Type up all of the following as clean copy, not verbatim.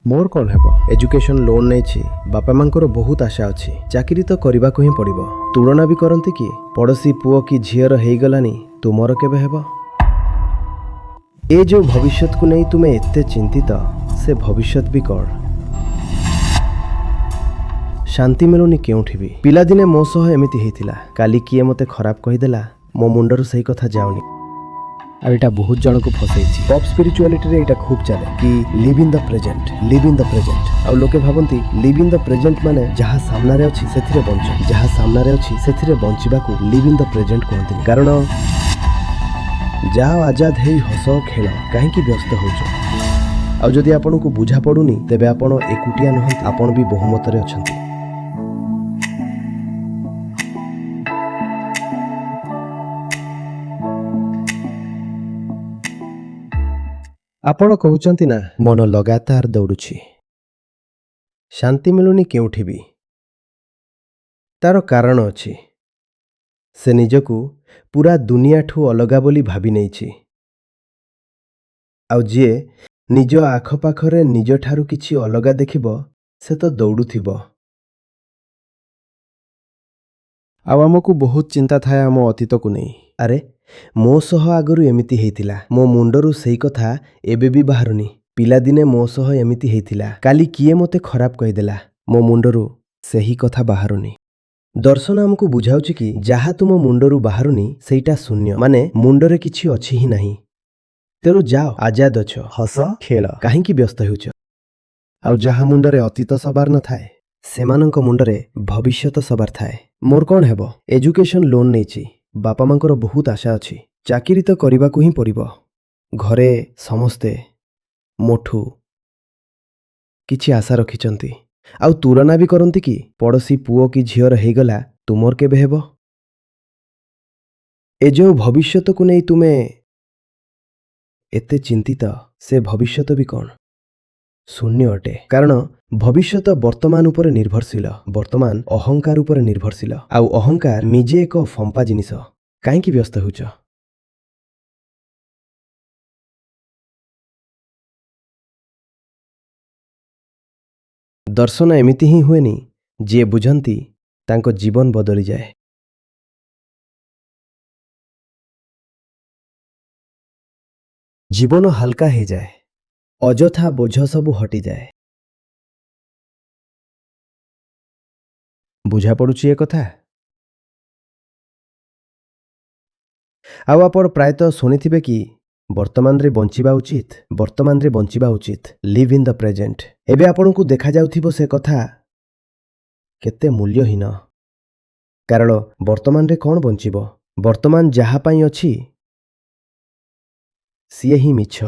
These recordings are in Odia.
मोर कौन हेब एजुकेशन लोन नहीं बापा मांकर बहुत आशा अच्छी चाकरी तो करने को ही पड़ो तुलना भी करती कि पड़ोसी पुओ कि झीर हो गलानी तुमर केबे हेब ए जो भविष्य को नहीं तुम्हें एते चिंतित से भविष्य भी कौन शांति मिलुनी केउठी भी पिलादिने मो सह एमिति हेतिला काली किए मते खराब कहीदेला मो मुंडर सही कथा जाउनी आ एटा बहुत जन को फसैछि पॉप स्पिरिचुअलिटी रे एटा खूब चले कि लिव इन द प्रेजेंट आ लोके भाबंती लिव इन द प्रेजेंट माने जहा सामना रे अछि सेथिरे बंच जहा सामना रे अछि सेथिरे बंचिबा को लिव इन द प्रेजेंट कहंती कारण जाओ आजाद हेई हस खेल काहे कि व्यस्त होछ आ जदि आपन को बुझा पडुनी तेबे आपन एकुटिया नहंती आपन भी बहुमत रे अछंती आपण कहउचंती ना मन लगातार दौड़ुछि शांति मिलुनी केउठी भी तार कारण अछि से निजकू पूरा दुनिया ठू अलगा बोली भाबी नैछि आउ जे निज आखपाखरे निज ठारू किछि अलगा देखिबो से तो दौड़ुथिबो आउ आमको बहुत चिंता थाए आम अतीत को नहीं अरे मो सह आगरू एमिति हेतिला मो मुंडरू सेही कथा एबे भी बाहरुनी पिलादिने मो सह एमिति हेतिला काली किए मते खराब कहीदेला मो मुंडरू सेही कथा बाहरुनी दर्शन आमको बुझाउछि कि जहा तुम मुंडरू बाहरुनी सेटा शून्य माने मुंडरे किछि अछि ही नाही तेरु जाओ आजाद अछ हस खेल काहेकि व्यस्त हेउछ आउ जहा मुंडरे अतीत सबार न थाए सेमानंक मुंडरे भविष्यत सबार थाए मोर कोन हेबो एजुकेशन लोन नैछि बापा मांकर बहुत आशा अच्छी चाकरी तो करने को ही पड़ो घरे समस्ते मोठू किछि आशा रखिचंती आउ तुलना भी करती कि पड़ोसी पुओ कि झीर हो गला तुमर केबे हेब ए जो भविष्य को नहीं तुमे एते चिंतित से भविष्य भी कौन शून्य अटे कारण भविष्य वर्तमान उपरे निर्भरशील वर्तमान अहंकार उपरे निर्भरशील आउ अहंकार निजे एक फंपा जिनिस काहेकि व्यस्त होउछ दर्शन एमिति ही हुएनी जे बुझंती तांको जीवन बदली जाए जीवन हल्का हो जाए अजथा बोझ सबु हटि जाए बुझा पड़ुछि ए कथा आउ आपण प्रायतः शुणिथिबे कि वर्तमान रे बंचिबा उचित लिव इन द प्रेजेंट एबे आपण को देखा जाउथिबो से कथा केते मूल्यहीन कारण वर्तमान रे कौन बंचिबो वर्तमान जहा पई अछि सिए ही मिछ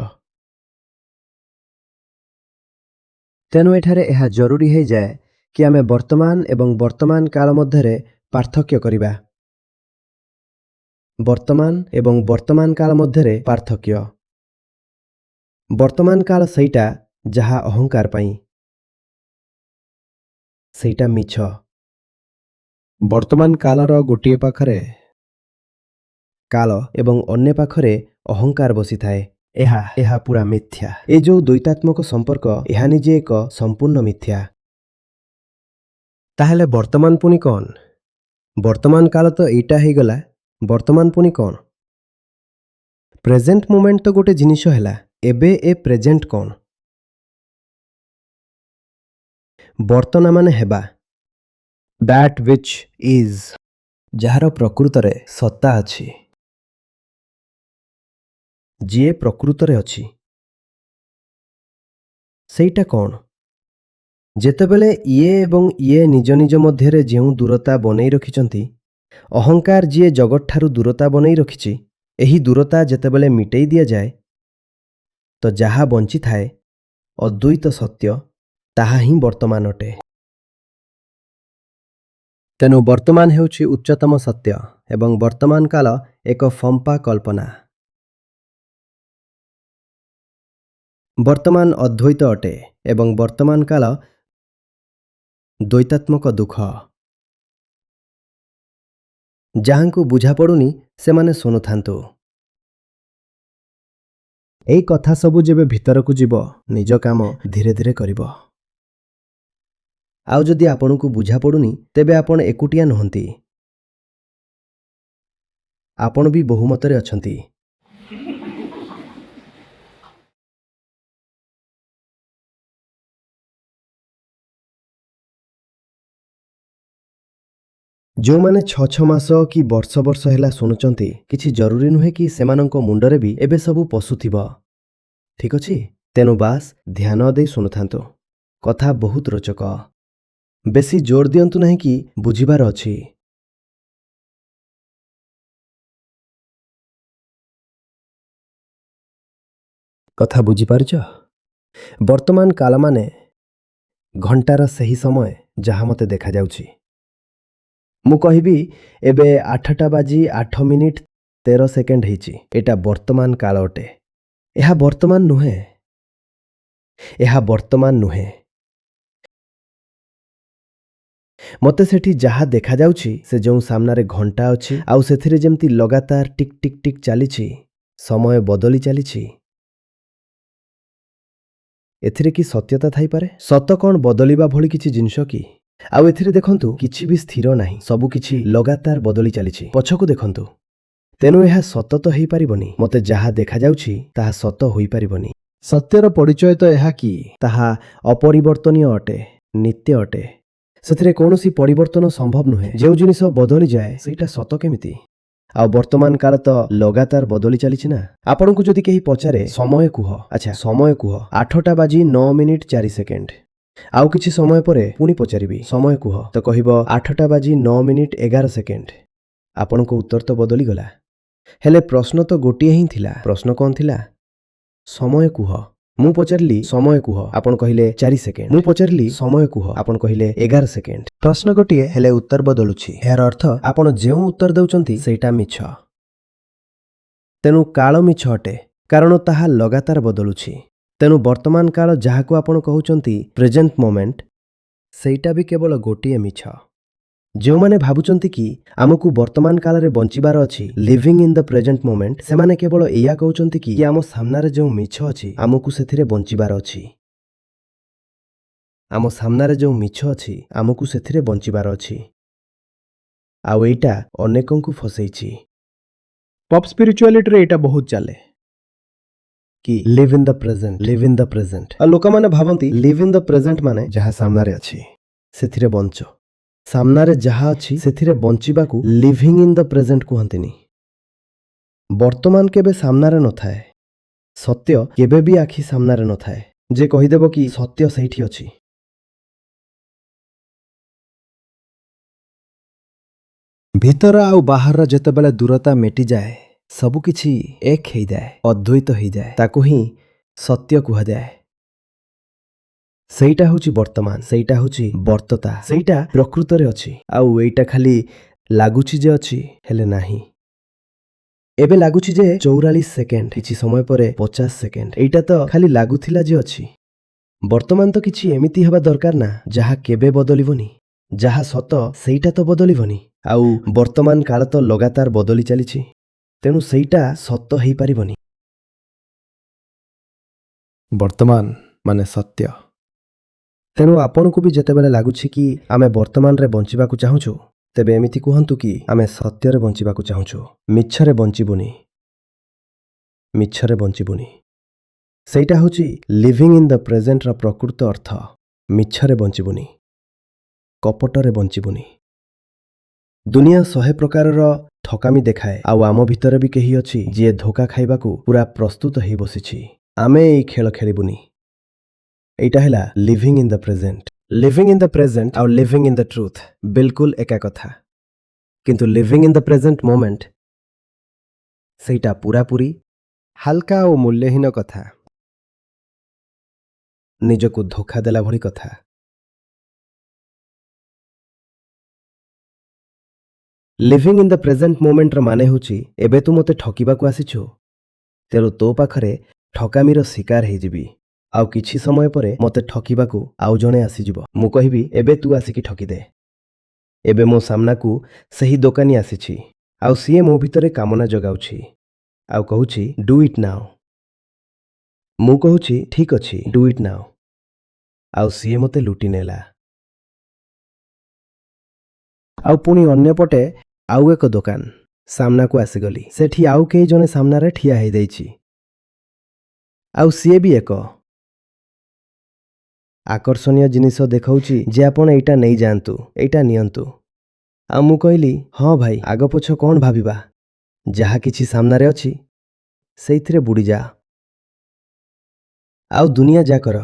तेनु एठारे एहा जरूरी है जाए कि आमे वर्तमान एवं वर्तमान काल मध्यरे पार्थक्य करिबा वर्तमान एवं वर्तमान काल मध्यरे पार्थक्य वर्तमान काल सईटा जहा अहंकार पाई सईटा मिछ वर्तमान कालर गोटे पाखरे काल एवं अन्य पाखरे अहंकार बसी थाए एहा पूरा मिथ्या ए जो द्वैतात्मक संपर्क एहा निजे एक संपूर्ण मिथ्या ताहले वर्तमान पुनी कौन वर्तमान काल तो एटा ही गला वर्तमान पुनी कौन प्रेजेंट मोमेंट तो गोटे जिनिष हैला एबे ए प्रेजेंट कौन वर्तमान माने हेबा दैट विच इज जहार प्रकृत रे सत्ता अछि जे प्रकृत रे अछि सेटा कौन जेतेबेले इए एवं इए निज निज मध्य रे जेउ दूरता बनै रखिचंती अहंकार जी जगत ठारू दूरता बनै रखिछि एही दूरता जेतेबेले मिटेई दिया जाए तो जहा बंची थाए अद्वैत सत्य ताहा ही वर्तमान अटे तेनु वर्तमान हेउछि उच्चतम सत्य एवं वर्तमान काल एक फंपा कल्पना वर्तमान अद्वैत अटे एवं वर्तमान काल द्वैतात्मक दुख जहां को बुझा पड़ुनी से माने सुनुथांतु ଏଇ କଥା ସବୁ ଯେବେ ଭିତରକୁ ଯିବ ନିଜ କାମ ଧୀରେ ଧୀରେ କରିବ। ଆଉ ଯଦି ଆପଣଙ୍କୁ ବୁଝା ପଡ଼ୁନି ତେବେ ଆପଣ ଏକୁଟିଆ ନୁହନ୍ତି, ଆପଣ ବି ବହୁମତରେ ଅଛନ୍ତି। ଯେଉଁମାନେ 6 ମାସ କି ବର୍ଷ ବର୍ଷ ହେଲା ଶୁଣୁଛନ୍ତି କିଛି ଜରୁରୀ ନୁହେଁ କି ସେମାନଙ୍କ ମୁଣ୍ଡରେ ବି ଏବେ ସବୁ ପଶୁଥିବ, ଠିକ୍ ଅଛି? ତେଣୁ ବାସ୍ ଧ୍ୟାନ ଦେଇ ଶୁଣୁଥାନ୍ତୁ। କଥା ବହୁତ ରୋଚକ। ବେଶୀ ଜୋର ଦିଅନ୍ତୁ ନାହିଁ କି ବୁଝିବାର ଅଛି। କଥା ବୁଝିପାରୁଛ? ବର୍ତ୍ତମାନ କାଳ ମାନେ ଘଣ୍ଟାର ସେହି ସମୟ ଯାହା ମୋତେ ଦେଖାଯାଉଛି। ମୁଁ କହିବି ଏବେ 8ଟା ବାଜି 8 ମିନିଟ୍ 13 ସେକେଣ୍ଡ ହେଇଛି। ଏଇଟା ବର୍ତ୍ତମାନ କାଳ ଅଟେ। ଏହା ବର୍ତ୍ତମାନ ନୁହେଁ, ଏହା ବର୍ତ୍ତମାନ ନୁହେଁ। ମୋତେ ସେଠି ଯାହା ଦେଖାଯାଉଛି ସେ ଯେଉଁ ସାମ୍ନାରେ ଘଣ୍ଟା ଅଛି ଆଉ ସେଥିରେ ଯେମିତି ଲଗାତାର ଟିକ୍ ଟିକ୍ ଟିକ୍ ଚାଲିଛି, ସମୟ ବଦଳି ଚାଲିଛି। ଏଥିରେ କି ସତ୍ୟତା ଥାଇପାରେ? ସତ କ'ଣ ବଦଳିବା ଭଳି କିଛି ଜିନିଷ କି? ଆଉ ଏଥିରେ ଦେଖନ୍ତୁ କିଛି ବି ସ୍ଥିର ନାହିଁ, ସବୁ କିଛି ଲଗାତାର ବଦଳି ଚାଲିଛି। ପଛକୁ ଦେଖନ୍ତୁ। ତେଣୁ ଏହା ସତ ତ ହେଇପାରିବନି। ମୋତେ ଯାହା ଦେଖାଯାଉଛି ତାହା ସତ ହୋଇପାରିବନି। ସତ୍ୟର ପରିଚୟ ତ ଏହା କି ତାହା ଅପରିବର୍ତ୍ତନୀୟ ଅଟେ, ନିତ୍ୟ ଅଟେ। ସେଥିରେ କୌଣସି ପରିବର୍ତ୍ତନ ସମ୍ଭବ ନୁହେଁ। ଯେଉଁ ଜିନିଷ ବଦଳିଯାଏ ସେଇଟା ସତ କେମିତି? ଆଉ ବର୍ତ୍ତମାନ କାଳ ତ ଲଗାତାର ବଦଳି ଚାଲିଛି ନା। ଆପଣଙ୍କୁ ଯଦି କେହି ପଚାରେ ସମୟ କୁହ, ଆଚ୍ଛା ସମୟ କୁହ, 8ଟା ବାଜି 9 ମିନିଟ୍ 4 ସେକେଣ୍ଡ। ଆଉ କିଛି ସମୟ ପରେ ପୁଣି ପଚାରିବି ସମୟ କୁହ, ତ କହିବ 8ଟା ବାଜି 9 ମିନିଟ୍ 11 ସେକେଣ୍ଡ। ଆପଣଙ୍କ ଉତ୍ତର ତ ବଦଳିଗଲା। ହେଲେ ପ୍ରଶ୍ନ ତ ଗୋଟିଏ ହିଁ ଥିଲା। ପ୍ରଶ୍ନ କ'ଣ ଥିଲା? ସମୟ କୁହ। ମୁଁ ପଚାରିଲି ସମୟ କୁହ, ଆପଣ କହିଲେ 4 ସେକେଣ୍ଡ। ମୁଁ ପଚାରିଲି ସମୟ କୁହ, ଆପଣ କହିଲେ 11 ସେକେଣ୍ଡ। ପ୍ରଶ୍ନ ଗୋଟିଏ ହେଲେ ଉତ୍ତର ବଦଳୁଛି। ଏହାର ଅର୍ଥ ଆପଣ ଯେଉଁ ଉତ୍ତର ଦେଉଛନ୍ତି ସେଇଟା ମିଛ। ତେଣୁ କାଳ ମିଛ ଅଟେ, କାରଣ ତାହା ଲଗାତାର ବଦଳୁଛି। ତେଣୁ ବର୍ତ୍ତମାନ କାଳ ଯାହାକୁ ଆପଣ କହୁଛନ୍ତି ପ୍ରେଜେଣ୍ଟ ମୋମେଣ୍ଟ, ସେଇଟା ବି କେବଳ ଗୋଟିଏ ମିଛ। ଯେଉଁମାନେ ଭାବୁଛନ୍ତି କି ଆମକୁ ବର୍ତ୍ତମାନ କାଳରେ ବଞ୍ଚିବାର ଅଛି, living in the present moment, ସେମାନେ କେବଳ ଏଇଆ କହୁଛନ୍ତି କି ଆମ ସାମ୍ନାରେ ଯେଉଁ ମିଛ ଅଛି ଆମକୁ ସେଥିରେ ବଞ୍ଚିବାର ଅଛି। ଆମ ସାମ୍ନାରେ ଯେଉଁ ମିଛ ଅଛି ଆମକୁ ସେଥିରେ ବଞ୍ଚିବାର ଅଛି। ଆଉ ଏଇଟା ଅନେକଙ୍କୁ ଫସେଇଛି। ପପ୍ ସ୍ପିରିଚୁଆଲିଟିରେ ଏଇଟା ବହୁତ ଚାଲେ କି live in the present, live in the present. ଆଉ ଲୋକମାନେ ଭାବନ୍ତି ଲିଭ୍ ଇନ୍ ଦ ପ୍ରେଜେଣ୍ଟ ମାନେ ଯାହା ସାମ୍ନାରେ ଅଛି ସେଥିରେ ବଞ୍ଚ। ସାମ୍ନାରେ ଯାହା ଅଛି ସେଥିରେ ବଞ୍ଚିବାକୁ ଲିଭିଂ ଇନ୍ ଦ ପ୍ରେଜେଣ୍ଟ କୁହନ୍ତିନି। ବର୍ତ୍ତମାନ କେବେ ସାମ୍ନାରେ ନଥାଏ, ସତ୍ୟ କେବେ ବି ଆଖି ସାମ୍ନାରେ ନଥାଏ ଯେ କହିଦେବ କି ସତ୍ୟ ସେଇଠି ଅଛି। ଭିତର ଆଉ ବାହାରର ଯେତେବେଳେ ଦୂରତା ମେଟିଯାଏ ସବୁକିଛି ଏକ ହେଇଯାଏ, ଅଦ୍ୱୈତ ହେଇଯାଏ। ତାକୁ ହିଁ ସତ୍ୟ କୁହାଯାଏ। ସେଇଟା ହେଉଛି ବର୍ତ୍ତମାନ, ସେଇଟା ହେଉଛି ବର୍ତ୍ତତା, ସେଇଟା ପ୍ରକୃତରେ ଅଛି। ଆଉ ଏଇଟା ଖାଲି ଲାଗୁଛି ଯେ ଅଛି, ହେଲେ ନାହିଁ। ଏବେ ଲାଗୁଛି ଯେ 44 ସେକେଣ୍ଡ, କିଛି ସମୟ ପରେ 50 ସେକେଣ୍ଡ। ଏଇଟା ତ ଖାଲି ଲାଗୁଥିଲା ଯେ ଅଛି। ବର୍ତ୍ତମାନ ତ କିଛି ଏମିତି ହେବା ଦରକାର ନା ଯାହା କେବେ ବଦଳିବନି। ଯାହା ସତ ସେଇଟା ତ ବଦଳିବନି। ଆଉ ବର୍ତ୍ତମାନ କାଳ ତ ଲଗାତାର ବଦଳି ଚାଲିଛି, ତେଣୁ ସେଇଟା ସତ ହେଇପାରିବନି। ବର୍ତ୍ତମାନ ମାନେ ସତ୍ୟ। ତେଣୁ ଆପଣଙ୍କୁ ବି ଯେତେବେଳେ ଲାଗୁଛି କି ଆମେ ବର୍ତ୍ତମାନରେ ବଞ୍ଚିବାକୁ ଚାହୁଁଛୁ, ତେବେ ଏମିତି କୁହନ୍ତୁ କି ଆମେ ସତ୍ୟରେ ବଞ୍ଚିବାକୁ ଚାହୁଁଛୁ, ମିଛରେ ବଞ୍ଚିବୁନି, ମିଛରେ ବଞ୍ଚିବୁନି। ସେଇଟା ହେଉଛି ଲିଭିଂ ଇନ୍ ଦ ପ୍ରେଜେଣ୍ଟର ପ୍ରକୃତ ଅର୍ଥ। ମିଛରେ ବଞ୍ଚିବୁନି, କପଟରେ ବଞ୍ଚିବୁନି। ଦୁନିଆ 100 ପ୍ରକାରର ଠକାମି ଦେଖାଏ, ଆଉ ଆମ ଭିତରେ ବି କେହି ଅଛି ଯିଏ ଧୋକା ଖାଇବାକୁ ପୁରା ପ୍ରସ୍ତୁତ ହେଇ ବସିଛି। ଆମେ ଏଇ ଖେଳ ଖେଳିବୁନି। ଏଇଟା ହେଲା living in the present. Living in the present ଆଉ ଲିଭିଂ ଇନ୍ ଦ ଟ୍ରୁଥ ବିଲକୁଲ ଏକା କଥା। କିନ୍ତୁ living in the present moment ସେଇଟା ପୁରାପୁରି ହାଲକା ଓ ମୂଲ୍ୟହୀନ କଥା, ନିଜକୁ ଧୋକା ଦେଲା ଭଳି କଥା। ଲିଭିଂ ଇନ୍ ଦ ପ୍ରେଜେଣ୍ଟ ମୋମେଣ୍ଟର ମାନେ ହେଉଛି ଏବେ ତୁ ମୋତେ ଠକିବାକୁ ଆସିଛୁ, ତେଣୁ ତୋ ପାଖରେ ଠକାମିର ଶିକାର ହେଇଯିବି। ଆଉ କିଛି ସମୟ ପରେ ମୋତେ ଠକିବାକୁ ଆଉ ଜଣେ ଆସିଯିବ। ମୁଁ କହିବି ଏବେ ତୁ ଆସିକି ଠକିଦେ। ଏବେ ମୋ ସାମ୍ନାକୁ ସେହି ଦୋକାନୀ ଆସିଛି, ଆଉ ସିଏ ମୋ ଭିତରେ କାମନା ଜଗାଉଛି ଆଉ କହୁଛି ଡୁ ଇଟ୍ ନାଓ। ମୁଁ କହୁଛି ଠିକ୍ ଅଛି, ଡୁ ଇଟ୍ ନାଓ। ଆଉ ସିଏ ମୋତେ ଲୁଟି ନେଲା। ଆଉ ପୁଣି ଅନ୍ୟପଟେ ଆଉ ଏକ ଦୋକାନ ସାମ୍ନାକୁ ଆସିଗଲି। ସେଠି ଆଉ କେହି ଜଣେ ସାମ୍ନାରେ ଠିଆ ହେଇଯାଇଛି। ଆଉ ସିଏ ବି ଏକ ଆକର୍ଷଣୀୟ ଜିନିଷ ଦେଖାଉଛି ଯେ ଆପଣ ଏଇଟା ନେଇଯାଆନ୍ତୁ, ଏଇଟା ନିଅନ୍ତୁ। ଆଉ ମୁଁ କହିଲି ହଁ ଭାଇ, ଆଗ ପଛ କ'ଣ ଭାବିବା, ଯାହା କିଛି ସାମ୍ନାରେ ଅଛି ସେଇଥିରେ ବୁଡ଼ିଯା। ଆଉ ଦୁନିଆ ଯାକର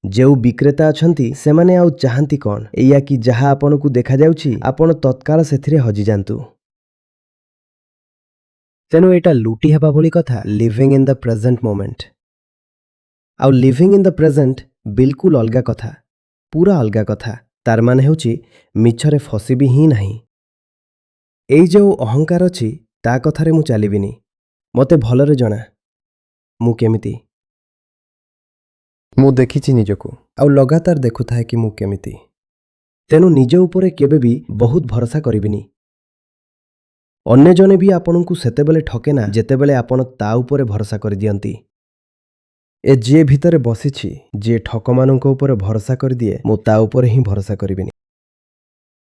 ଯେଉଁ ବିକ୍ରେତା ଅଛନ୍ତି ସେମାନେ ଆଉ ଚାହାନ୍ତି କ'ଣ, ଏଇଆ କି ଯାହା ଆପଣଙ୍କୁ ଦେଖାଯାଉଛି ଆପଣ ତତ୍କାଳ ସେଥିରେ ହଜିଯାଆନ୍ତୁ। ତେଣୁ ଏଇଟା ଲୁଟି ହେବା ଭଳି କଥା, living in the present moment. ଆଉ ଲିଭିଂ ଇନ୍ ଦ ପ୍ରେଜେଣ୍ଟ ବିଲକୁଲ ଅଲଗା କଥା, ପୁରା ଅଲଗା କଥା। ତାର ମାନେ ହେଉଛି ମିଛରେ ଫସିବି ହିଁ ନାହିଁ। ଏଇ ଯେଉଁ ଅହଙ୍କାର ଅଛି ତା କଥାରେ ମୁଁ ଚାଲିବିନି। ମୋତେ ଭଲରେ ଜଣା ମୁଁ କେମିତି। ମୁଁ ଦେଖିଛି ନିଜକୁ ଆଉ ଲଗାତାର ଦେଖୁଥାଏ କି ମୁଁ କେମିତି। ତେଣୁ ନିଜ ଉପରେ କେବେ ବି ବହୁତ ଭରସା କରିବିନି। ଅନ୍ୟ ଜଣେ ବି ଆପଣଙ୍କୁ ସେତେବେଳେ ଠକେ ନା ଯେତେବେଳେ ଆପଣ ତା ଉପରେ ଭରସା କରିଦିଅନ୍ତି। ଏ ଯିଏ ଭିତରେ ବସିଛି, ଯିଏ ଠକମାନଙ୍କ ଉପରେ ଭରସା କରିଦିଏ, ମୁଁ ତା ଉପରେ ହିଁ ଭରସା କରିବିନି।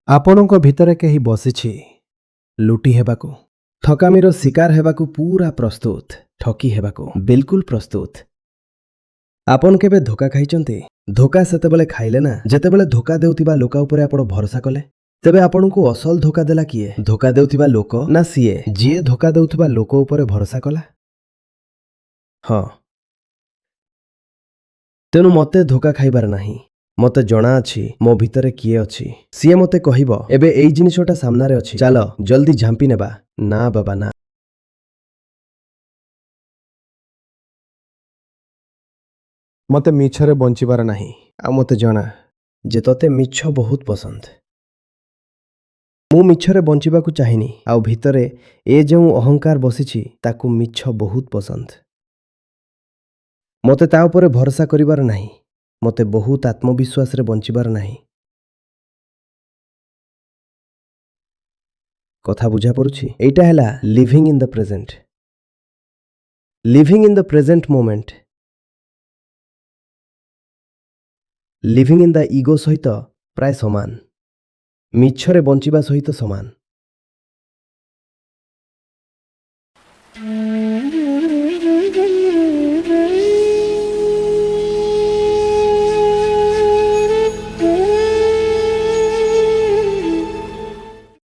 ଆପଣଙ୍କ ଭିତରେ କେହି ବସିଛି ଲୁଟି ହେବାକୁ, ଠକାମିର ଶିକାର ହେବାକୁ ପୁରା ପ୍ରସ୍ତୁତ, ଠକି ହେବାକୁ ବିଲକୁଲ ପ୍ରସ୍ତୁତ। ଆପଣ କେବେ ଧୋକା ଖାଇଛନ୍ତି? ଧୋକା ସେତେବେଳେ ଖାଇଲେ ନା ଯେତେବେଳେ ଧୋକା ଦେଉଥିବା ଲୋକ ଉପରେ ଆପଣ ଭରସା କଲେ। ତେବେ ଆପଣଙ୍କୁ ଅସଲ ଧୋକା ଦେଲା କିଏ? ଧୋକା ଦେଉଥିବା ଲୋକ ନା ସିଏ ଯିଏ ଧୋକା ଦେଉଥିବା ଲୋକ ଉପରେ ଭରସା କଲା? ହଁ, ତେଣୁ ମୋତେ ଧୋକା ଖାଇବାର ନାହିଁ। ମୋତେ ଜଣାଅଛି ମୋ ଭିତରେ କିଏ ଅଛି। ସିଏ ମୋତେ କହିବ ଏବେ ଏଇ ଜିନିଷଟା ସାମ୍ନାରେ ଅଛି, ଚାଲ ଜଲ୍ଦି ଝାମ୍ପି ନେବା। ନା ବାବା ନା। ମୋତେ ମିଛରେ ବଞ୍ଚିବାର ନାହିଁ। ଆଉ ମୋତେ ଜଣା ଯେ ତୋତେ ମିଛ ବହୁତ ପସନ୍ଦ। ମୁଁ ମିଛରେ ବଞ୍ଚିବାକୁ ଚାହେଁନି। ଆଉ ଭିତରେ ଏ ଯେଉଁ ଅହଙ୍କାର ବସିଛି ତାକୁ ମିଛ ବହୁତ ପସନ୍ଦ। ମୋତେ ତା ଉପରେ ଭରସା କରିବାର ନାହିଁ। ମୋତେ ବହୁତ ଆତ୍ମବିଶ୍ୱାସରେ ବଞ୍ଚିବାର ନାହିଁ। କଥା ବୁଝାପଡ଼ୁଛି? ଏଇଟା ହେଲା living in the present. Living in the present moment living in the ego ସହିତ ପ୍ରାୟ ସମାନ, ମିଛରେ ବଞ୍ଚିବା ସହିତ ସମାନ।